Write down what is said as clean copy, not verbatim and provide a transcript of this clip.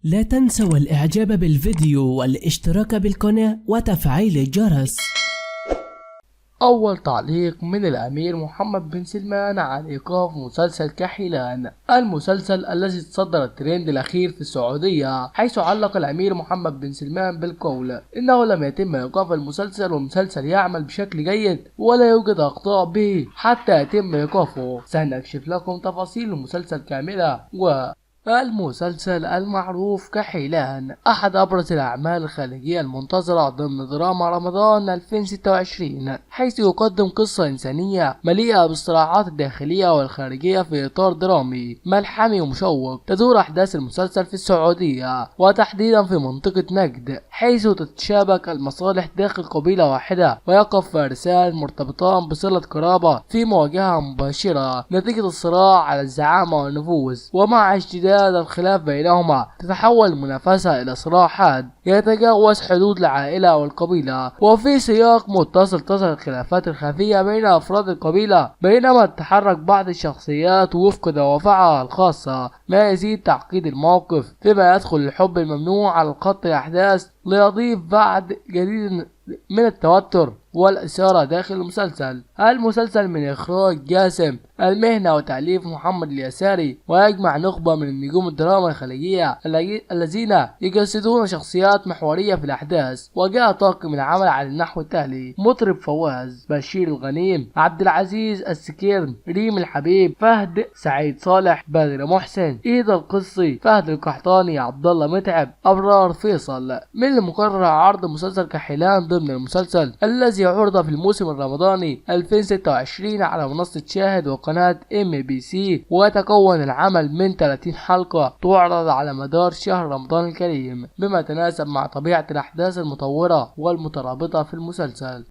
لا تنسوا الإعجاب بالفيديو والاشتراك بالقناة وتفعيل الجرس. أول تعليق من الأمير محمد بن سلمان على إيقاف مسلسل كحيلان، المسلسل الذي تصدر الترند الأخير في السعودية، حيث علق الأمير محمد بن سلمان بالقول إنه لم يتم إيقاف المسلسل والمسلسل يعمل بشكل جيد ولا يوجد أخطاء به حتى يتم إيقافه. سنكشف لكم تفاصيل المسلسل كاملة. المسلسل المعروف كحيلان أحد أبرز الأعمال الخارجية المنتظرة ضمن دراما رمضان 2026، حيث يقدم قصة إنسانية مليئة بالصراعات الداخلية والخارجية في إطار درامي ملحمي ومشوق. تدور أحداث المسلسل في السعودية وتحديدا في منطقة نجد، حيث تتشابك المصالح داخل قبيلة واحدة، ويقف فارسان مرتبطان بصلة قرابة في مواجهة مباشرة نتيجة الصراع على الزعامة والنفوذ. ومع اشتداد الخلاف بينهما تتحول المنافسة إلى صراع حاد يتجاوز حدود العائلة والقبيلة، وفي سياق متصل تظهر الخلافات الخفية بين أفراد القبيلة بينما تتحرك بعض الشخصيات وفق دوافعها الخاصة، ما يزيد تعقيد الموقف، فيما يدخل الحب الممنوع على الخط الأحداث ليضيف بعد جديد من التوتر والإثارة داخل المسلسل. المسلسل من إخراج جاسم المهنة وتأليف محمد اليساري، ويجمع نخبة من النجوم الدراما الخليجية الذين يجسدون شخصيات محورية في الأحداث. وجاء طاقم العمل على النحو التالي: مطرب فواز، بشير الغنيم، عبد العزيز السكيرن، ريم الحبيب، فهد سعيد صالح، بدر محسن، إيدا القصي، فهد القحطاني، عبد الله متعب، أبرار فيصل. من المقرر عرض مسلسل كحيلان ضمن المسلسل الذي عرض في الموسم الرمضاني 2026 على منصة شاهد وقناة MBC، ويتكون العمل من 30 حلقة تعرض على مدار شهر رمضان الكريم، بما يتناسب مع طبيعة الأحداث المطورة والمترابطة في المسلسل.